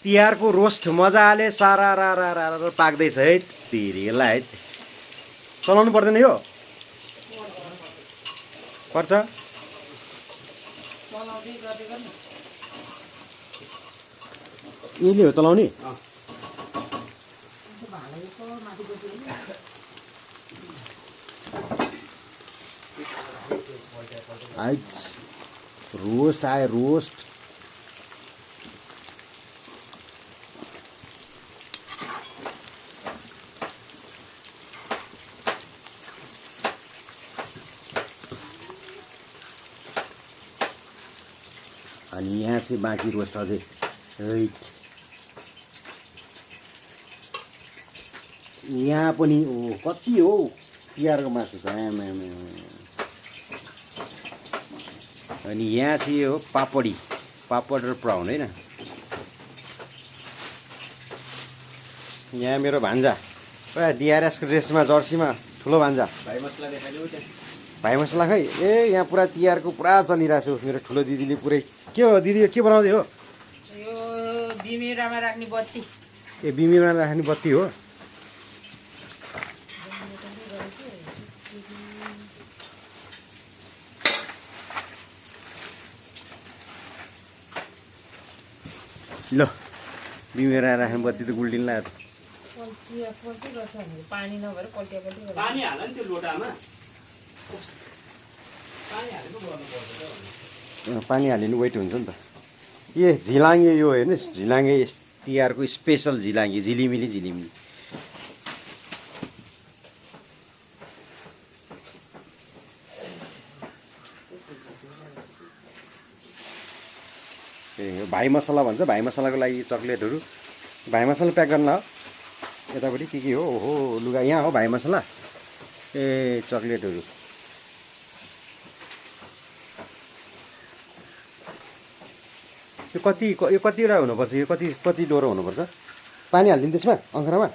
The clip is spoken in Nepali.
तिहारको रोस्ट मजाले सारा रा रा रा रा पाक्दैछ है तिरीलाई है चलाउनु पर्दैन यो पर्छ यहीले हो चलाउने रोस्ट आयो रोस्ट अनि यहाँ चाहिँ बाँकी रोस्ट अझै राइट यहाँ पनि ओ कति हो तिहारको मासु छ अनि यहाँ चाहिँ हो पापडी पापड र प्राउन होइन यहाँ मेरो भान्जा पुरा डिआरएसको ड्रेसमा जर्सीमा ठुलो भान्जा भाइ मसला खै ए यहाँ पुरा तिहारको पुरा चलिरहेको छु मेरो ठुलो दिदीले पुरै के हो दिदी के बनाउँदै हो यो बिमिरामा राख्ने बत्ती ए बिमिरामा राख्ने बत्ती हो ल बिमिरा राख्ने बत्ती त गुल्डिन लाग्यो पानी नभएर पल्टिया पल्टी पानी हाल नि त्यो लोटामा पानी हालिनु वेट हुन्छ नि त ए झिलाङ्गे यो हेर्नुहोस् झिलाङ्गे तिहारको स्पेसल झिलाङ्गे झिलिमिली झिलिमिली ए भाइ मसला भन्छ भाइ मसलाको लागि चक्लेटहरू भाइ मसला प्याक गर्न हो यतापट्टि के हो ओहो लुगा यहाँ हो भाइ मसला ए चक्लेटहरू यो कतिवटा हुनुपर्छ यो कति डोरो हुनुपर्छ पानी हालिदिनु त्यसमा अङ्ग्रामा